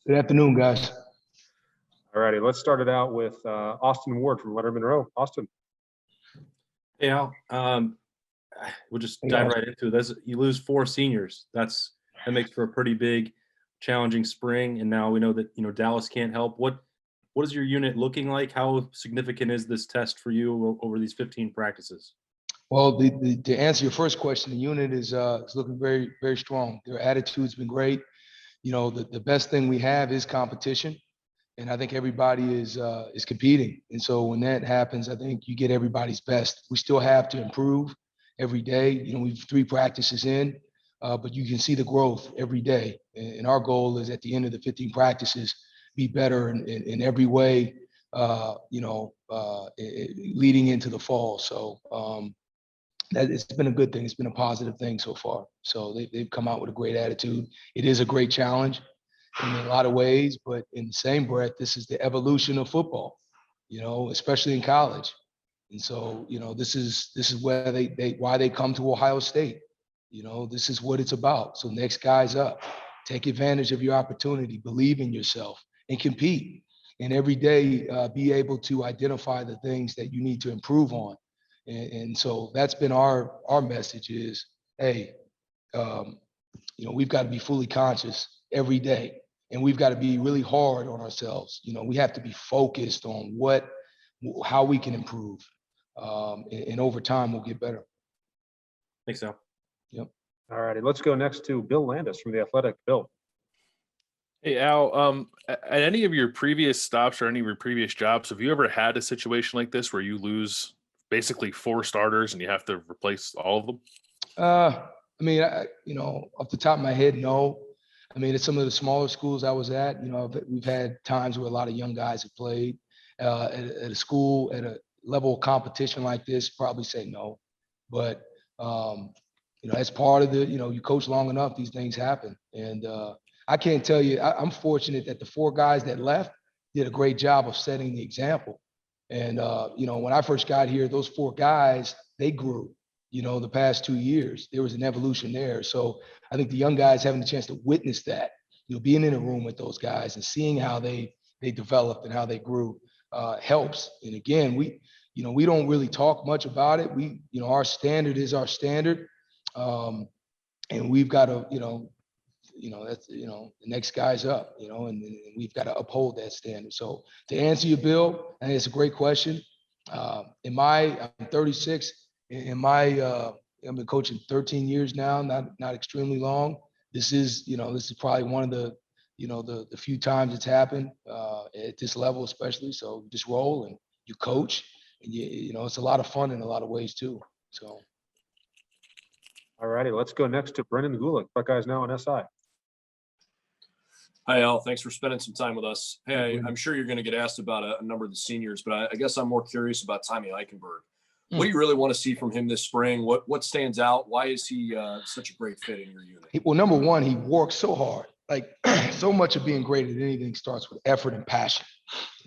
Good afternoon, guys. All righty, let's start it out with Austin Ward from Letterman Row. Austin. Hey, Al. We'll just Hey, dive Al. right into it. You lose 4 seniors. That makes for a pretty big, challenging spring. And now we know that Dallas can't help. What is your unit looking like? How significant is this test for you over these 15 practices? Well, to answer your first question, the unit is looking very, very strong. Their attitude's been great. The best thing we have is competition, and I think everybody is competing. And so when that happens, I think you get everybody's best. We still have to improve every day. We've 3 practices in, but you can see the growth every day. And our goal is at the end of the 15 practices, be better in every way. Leading into the fall. So that it's been a good thing. It's been a positive thing so far. So they've come out with a great attitude. It is a great challenge in a lot of ways, but in the same breath, this is the evolution of football, especially in college. And so, this is where why they come to Ohio State. This is what it's about. So next guy's up. Take advantage of your opportunity, believe in yourself, and compete. And every day, be able to identify the things that you need to improve on. And so that's been our message is, hey, we've got to be fully conscious every day, and we've got to be really hard on ourselves. We have to be focused on how we can improve, and over time we'll get better. Thanks, Al. Yep. All righty, let's go next to Bill Landis from The Athletic. Bill. Hey, Al, at any of your previous stops or any of your previous jobs, have you ever had a situation like this where you lose basically 4 starters and you have to replace all of them? Off the top of my head, no. At some of the smaller schools I was at, we've had times where a lot of young guys have played at a school at a level of competition like this. Probably say no, but as part of you coach long enough, these things happen. And I can't tell you, I'm fortunate that the 4 guys that left did a great job of setting the example. And, when I first got here, those 4 guys, they grew, the past 2 years. There was an evolution there. So I think the young guys having the chance to witness that, being in a room with those guys and seeing how they developed and how they grew helps. And again, we don't really talk much about it. Our standard is our standard. And we've got to, that's, the next guy's up, and we've got to uphold that standard. So to answer you, Bill, I think it's a great question. I'm 36. I've been coaching 13 years now, not extremely long. This is probably one of the, the few times it's happened at this level, especially. So just roll and you coach, and it's a lot of fun in a lot of ways too. So. All righty, let's go next to Brendan Gulick, Buckeyes Now on SI. Hi, Al. Thanks for spending some time with us. Hey, I'm sure you're going to get asked about a number of the seniors, but I guess I'm more curious about Tommy Eichenberg. What do you really want to see from him this spring? What stands out? Why is he such a great fit in your unit? Well, number one, he works so hard. Like so much of being great at anything starts with effort and passion.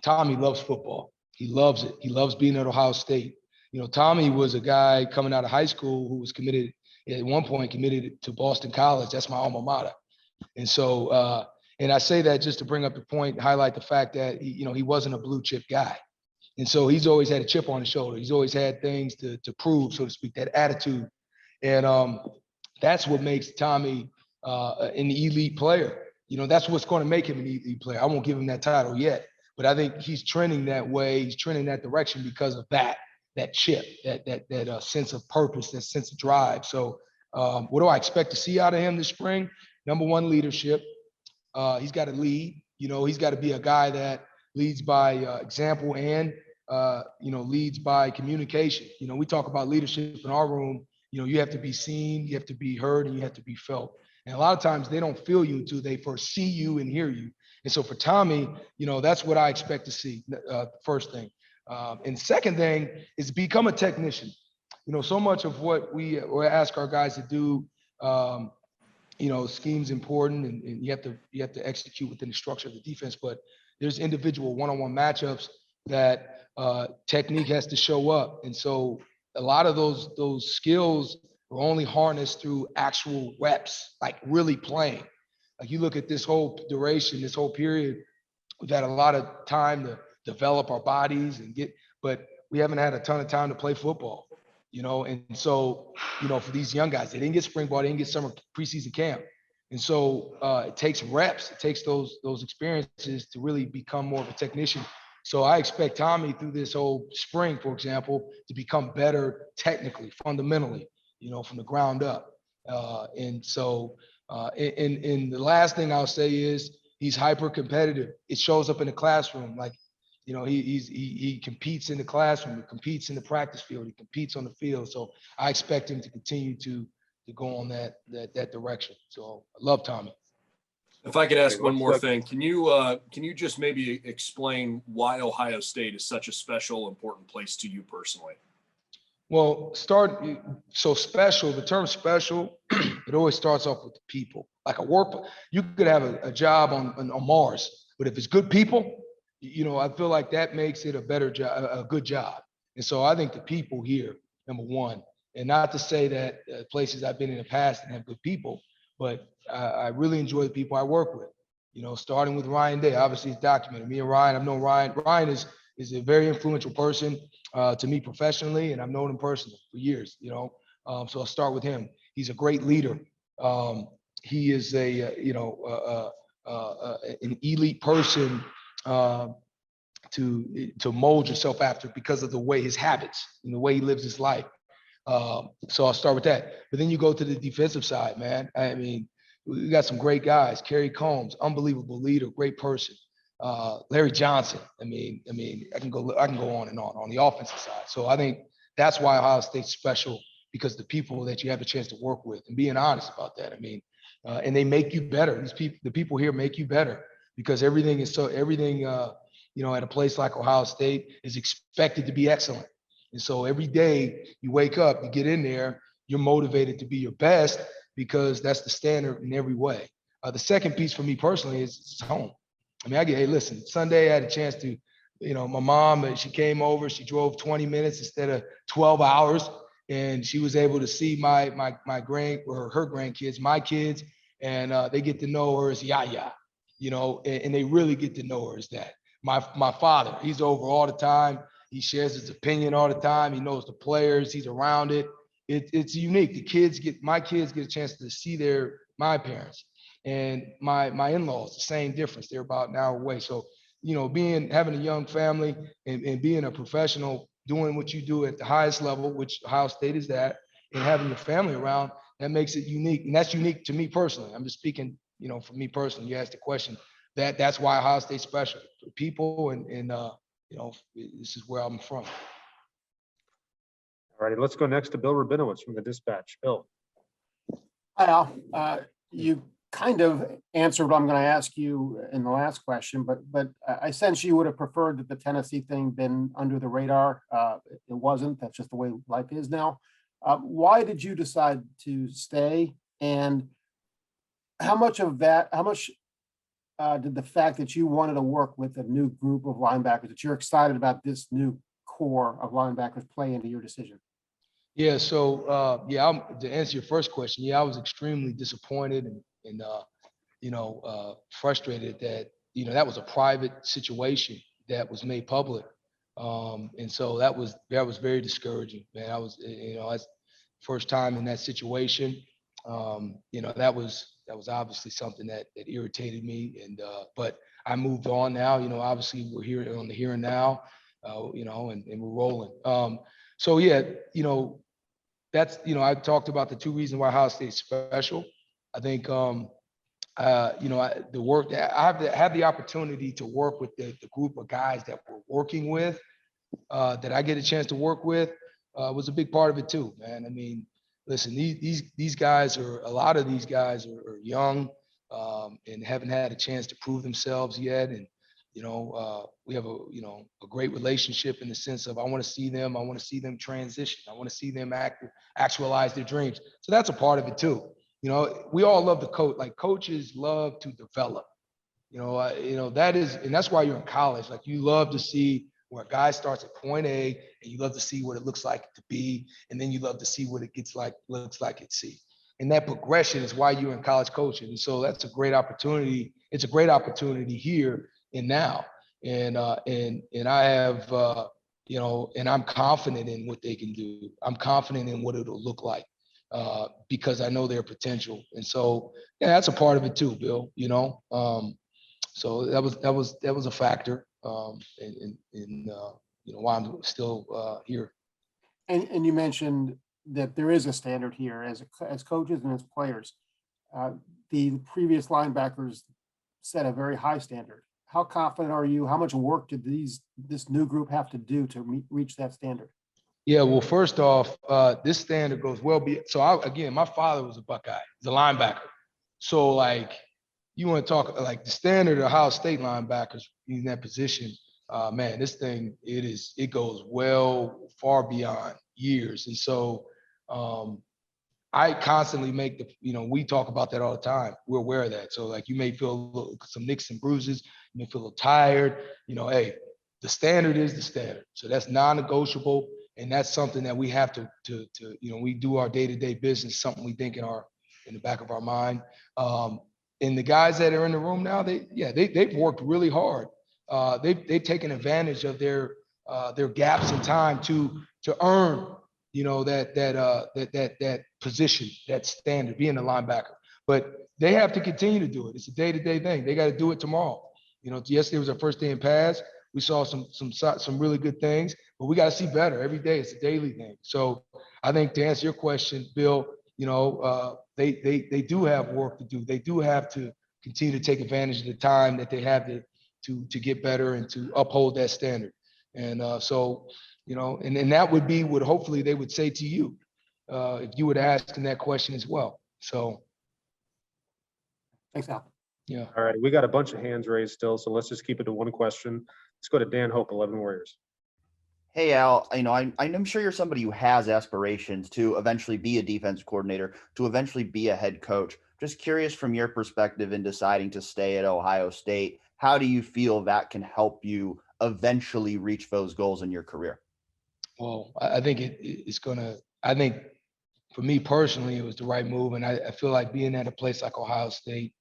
Tommy loves football. He loves it. He loves being at Ohio State. Tommy was a guy coming out of high school who was committed at one point to Boston College. That's my alma mater. And so, and I say that just to bring up the point, highlight the fact that he wasn't a blue chip guy. And so he's always had a chip on his shoulder. He's always had things to prove, so to speak, that attitude. And that's what makes Tommy an elite player. That's what's going to make him an elite player. I won't give him that title yet, but I think he's trending that way. He's trending that direction because of that chip, that sense of purpose, that sense of drive. So what do I expect to see out of him this spring? Number one, leadership. He's got to lead. He's got to be a guy that leads by example and leads by communication. We talk about leadership in our room. You have to be seen, you have to be heard, and you have to be felt. And a lot of times they don't feel you until they first see you and hear you. And so for Tommy, that's what I expect to see. First thing. And second thing is become a technician. So much of what we ask our guys to do, scheme's important, and you have to execute within the structure of the defense. But there's individual one-on-one matchups that technique has to show up. And so a lot of those skills are only harnessed through actual reps, like really playing. Like you look at this whole duration, this whole period, we've had a lot of time to develop our bodies and but we haven't had a ton of time to play football, and so, for these young guys, they didn't get spring ball, they didn't get summer preseason camp. And so it takes reps, it takes those experiences to really become more of a technician. So I expect Tommy through this whole spring, for example, to become better technically, fundamentally, from the ground up. And the last thing I'll say is he's hyper competitive. It shows up in the classroom. Like, he competes in the classroom, he competes in the practice field, he competes on the field. So I expect him to continue to go on that direction. So I love Tommy. If I could ask one more thing, can you just maybe explain why Ohio State is such a special, important place to you personally? Well, special, the term special, it always starts off with the people. Like you could have a job on Mars, but if it's good people, I feel like that makes it a better job, a good job. And so I think the people here, number one, and not to say that places I've been in the past and have good people, but I really enjoy the people I work with, starting with Ryan Day. Obviously, it's documented. Me and Ryan, I've known Ryan. Ryan is a very influential person to me professionally, and I've known him personally for years, so I'll start with him. He's a great leader. He is an elite person to mold yourself after because of the way his habits and the way he lives his life. So I'll start with that. But then you go to the defensive side, man. I mean, we got some great guys. Kerry Combs, unbelievable leader, great person. Larry Johnson. I mean, I can go on and on the offensive side. So I think that's why Ohio State's special, because the people that you have a chance to work with, and being honest about that. I mean, and they make you better. The people here make you better, because everything at a place like Ohio State is expected to be excellent. And so every day you wake up, you get in there, you're motivated to be your best, because that's the standard in every way. The second piece for me personally is home. I mean, hey, listen, Sunday I had a chance to, my mom, she came over, she drove 20 minutes instead of 12 hours. And she was able to see her grandkids, my kids, and they get to know her as Yaya, and they really get to know her as that. My father, he's over all the time. He shares his opinion all the time. He knows the players. He's around it. It's unique. My kids get a chance to see my parents, and my in-laws, the same difference. They're about an hour away. So, having a young family and being a professional, doing what you do at the highest level, which Ohio State is that, and having your family around, that makes it unique. And that's unique to me personally. I'm just speaking, for me personally. You asked the question. That's why Ohio State's special for people, and this is where I'm from. All righty, let's go next to Bill Rabinowitz from the Dispatch. Bill. Hi, Al. You kind of answered what I'm going to ask you in the last question, but I sense you would have preferred that the Tennessee thing been under the radar. It wasn't. That's just the way life is now. Why did you decide to stay? And how much did the fact that you wanted to work with a new group of linebackers, that you're excited about this new core of linebackers, play into your decision? Yeah. So, to answer your first question, I was extremely disappointed and frustrated that, that was a private situation that was made public. And so that was very discouraging, man. I was, that's first time in that situation. That was obviously something that irritated me. And, but I moved on now, obviously we're here on the here and now, and we're rolling. So yeah, that's, I talked about the two reasons why Ohio State's special. I think, I have the opportunity to work with the group of guys that we're working with, that I get a chance to work with, was a big part of it too, man. I mean, listen, these guys a lot of these guys are young, and haven't had a chance to prove themselves yet. And, we have a great relationship in the sense of, I want to see them transition. I want to see them actualize their dreams. So that's a part of it too. We all love the coach, like coaches love to develop, that's why you're in college. Like you love to see where a guy starts at point A, and you love to see what it looks like to B, and then you love to see what it looks like at C. And that progression is why you're in college coaching. And so that's a great opportunity. It's a great opportunity here and now. And I have, and I'm confident in what they can do. I'm confident in what it'll look like because I know their potential. And so, yeah, that's a part of it too, Bill, so that was a factor in why I'm still here. And you mentioned that there is a standard here as coaches and as players. The previous linebackers set a very high standard. How confident are you? How much work did this new group have to do to reach that standard? Yeah, well, first off, this standard goes well beyond. So my father was a Buckeye, he's a linebacker. So like, you want to talk like the standard of Ohio State linebackers in that position, man, this thing, it goes well far beyond years. And so I constantly make we talk about that all the time. We're aware of that. So like you may feel some nicks and bruises, you may feel a little tired, hey, the standard is the standard. So that's non-negotiable. And that's something that we have to we do our day-to-day business, something we think in the back of our mind. And the guys that are in the room now, they've worked really hard. They've taken advantage of their gaps in time to earn, that position, that standard, being a linebacker. But they have to continue to do it. It's a day-to-day thing. They got to do it tomorrow. Yesterday was our first day in pads. We saw some really good things, but we got to see better every day. It's a daily thing. So I think to answer your question, Bill, they do have work to do. They do have to continue to take advantage of the time that they have to get better and to uphold that standard. And so, and that would be what hopefully they would say to you if you would ask them that question as well. So. Thanks, Al. Yeah. All right. We got a bunch of hands raised still, so let's just keep it to one question. Let's go to Dan Hope, 11 Warriors. Hey, Al, I'm sure you're somebody who has aspirations to eventually be a defense coordinator, to eventually be a head coach. Just curious from your perspective in deciding to stay at Ohio State, how do you feel that can help you eventually reach those goals in your career? Well, I think I think for me personally, it was the right move. And I feel like being at a place like Ohio State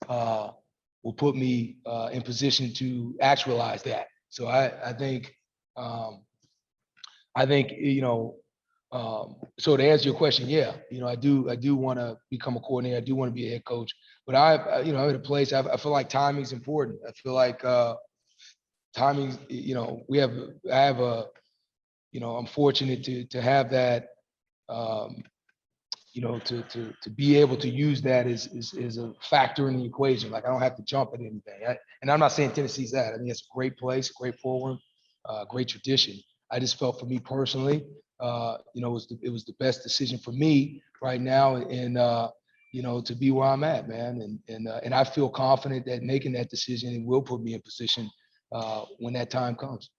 will put me in position to actualize that. So I think, so to answer your question, yeah, I do want to become a coordinator. I do want to be a head coach, but I'm at a place, I feel like timing is important. I feel like timing, I'm fortunate to have that, to be able to use that is a factor in the equation. Like I don't have to jump at anything. And I'm not saying Tennessee's that. I mean, it's a great place, great program, great tradition. I just felt for me personally, it was the best decision for me right now, and to be where I'm at, man. And I feel confident that making that decision, it will put me in position when that time comes.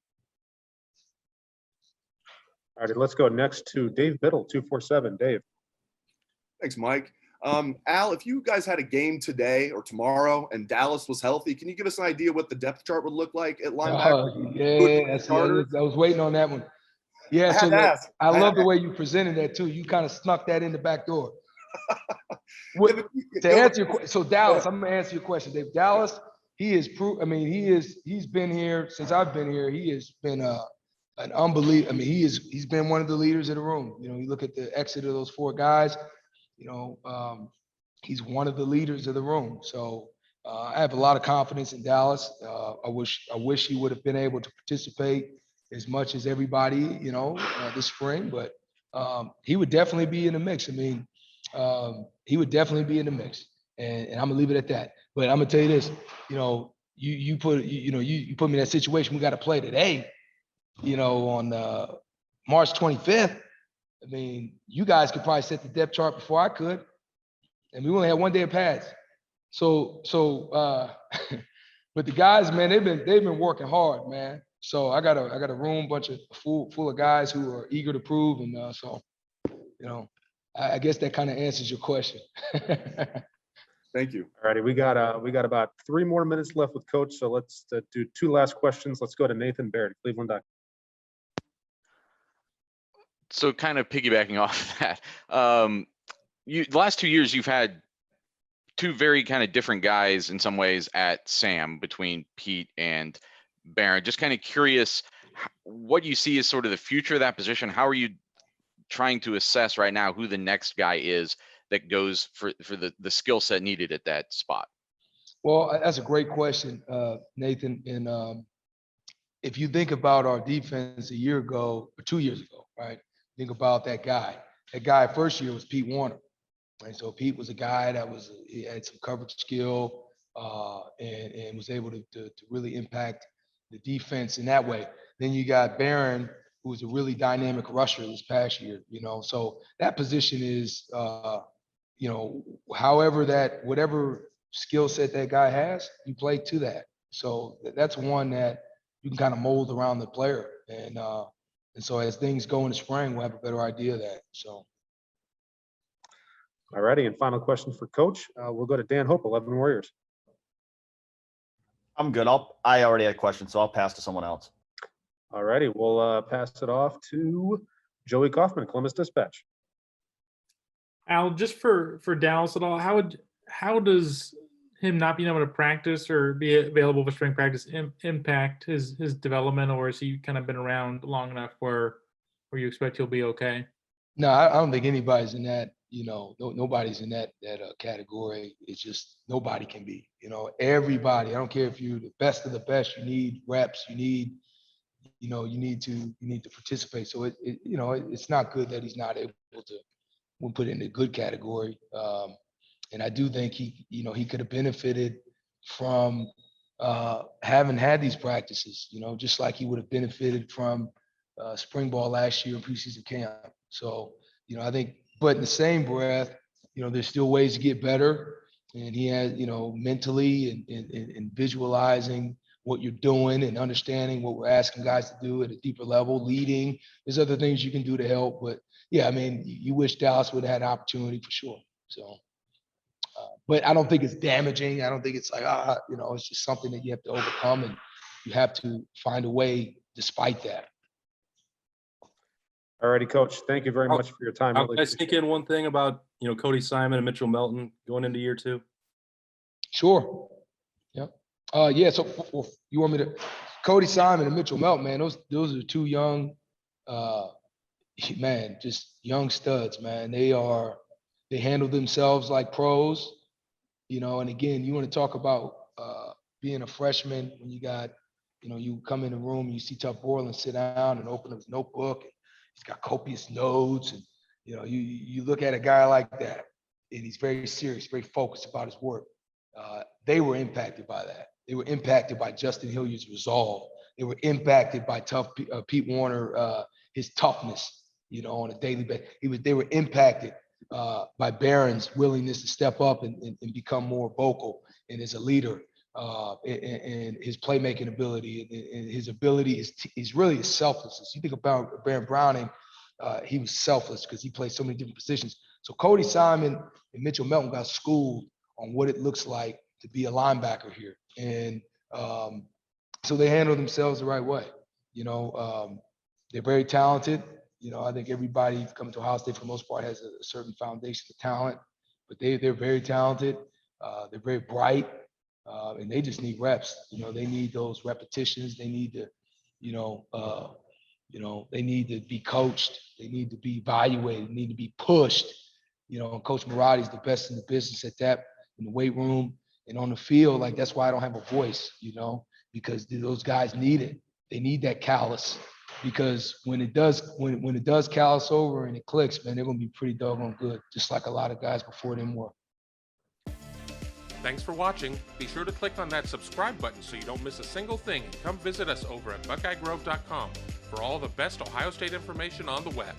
All right, let's go next to Dave Biddle, 247. Dave. Thanks, Mike. Al, if you guys had a game today or tomorrow and Dallas was healthy, can you give us an idea what the depth chart would look like at linebacker? I was waiting on that one. Yeah, so I love the way you presented that too. You kind of snuck that in the back door. To answer your question, so Dallas, I'm gonna answer your question, Dave. Dallas, he's been here since I've been here. He has been an unbelievable. I mean, he's been one of the leaders of the room. You look at the exit of those four guys. He's one of the leaders of the room. So I have a lot of confidence in Dallas. I wish he would have been able to participate as much as everybody, this spring, but he would definitely be in the mix. I mean, he would definitely be in the mix, and I'm gonna leave it at that. But I'm gonna tell you this, you put me in that situation. We got to play today, on March 25th. I mean, you guys could probably set the depth chart before I could, and we only had one day of pads. So, but the guys, man, they've been working hard, man. So I got a room full of guys who are eager to prove, and I guess that kind of answers your question. Thank you. All righty, we got about 3 more minutes left with Coach, so let's do 2 last questions. Let's go to Nathan Baird, Cleveland. So kind of piggybacking off that, the last 2 years you've had two very kind of different guys in some ways at Sam between Pete and Barron. Just kind of curious what you see as sort of the future of that position. How are you trying to assess right now who the next guy is that goes for the skill set needed at that spot? Well, that's a great question, Nathan. And if you think about our defense a year ago or 2 years ago, right? Think about that guy. That guy first year was Pete Warner. Right? So Pete was a guy that he had some coverage skill and was able to really impact the defense in that way. Then you got Barron, who was a really dynamic rusher this past year, So that position is, whatever skill set that guy has, you play to that. So that's one that you can kind of mold around the player. And so as things go in the spring, we'll have a better idea of that. So. All righty, and final question for Coach. We'll go to Dan Hope, 11 Warriors. I'm good. I already had questions, so I'll pass to someone else. All righty, we'll pass it off to Joey Kaufman, Columbus Dispatch. Al, just for Dallas at all, how does him not being able to practice or be available for spring practice impact his development, or has he kind of been around long enough where you expect he'll be okay? No, I don't think anybody's in that. Nobody's in that category. It's just nobody can be. Everybody. I don't care if you're the best of the best. You need reps. You need to participate. So it's not good that he's not able to. We'll put it in a good category. And I do think he could have benefited from having had these practices. Just like he would have benefited from spring ball last year in preseason camp. So I think. But in the same breath, there's still ways to get better. And he has, mentally and visualizing what you're doing and understanding what we're asking guys to do at a deeper level, leading. There's other things you can do to help. But yeah, I mean, you wish Dallas would have had an opportunity for sure. So, but I don't think it's damaging. I don't think it's like, it's just something that you have to overcome and you have to find a way despite that. All righty, Coach. Thank you very much for your time. Can I sneak in one thing about Cody Simon and Mitchell Melton going into year 2? Sure. Yep. Yeah. So you want me to Cody Simon and Mitchell Melton, man? Those are two young, just young studs, man. They handle themselves like pros, And again, you want to talk about being a freshman when you got, you come in the room, and you see Tuff Borland sit down and open up his notebook. He's got copious notes, and you look at a guy like that, and he's very serious, very focused about his work. They were impacted by that. They were impacted by Justin Hilliard's resolve. They were impacted by Pete Warner, his toughness, on a daily basis. They were impacted by Barron's willingness to step up and become more vocal and as a leader, and his playmaking ability and his ability is really his selflessness. You think about Baron Browning, he was selfless because he played so many different positions. So Cody Simon and Mitchell Melton got schooled on what it looks like to be a linebacker here. And so they handle themselves the right way. They're very talented. I think everybody coming to Ohio State for the most part has a certain foundation of talent, but they're very talented. They're very bright. And they just need reps. They need those repetitions. They need to, they need to be coached. They need to be evaluated. They need to be pushed. And Coach Marotti is the best in the business at that, in the weight room and on the field. Like, that's why I don't have a voice, because those guys need it. They need that callus, because when it does callus over and it clicks, man, they're going to be pretty doggone good, just like a lot of guys before them were. Thanks for watching. Be sure to click on that subscribe button so you don't miss a single thing, and come visit us over at BuckeyeGrove.com for all the best Ohio State information on the web.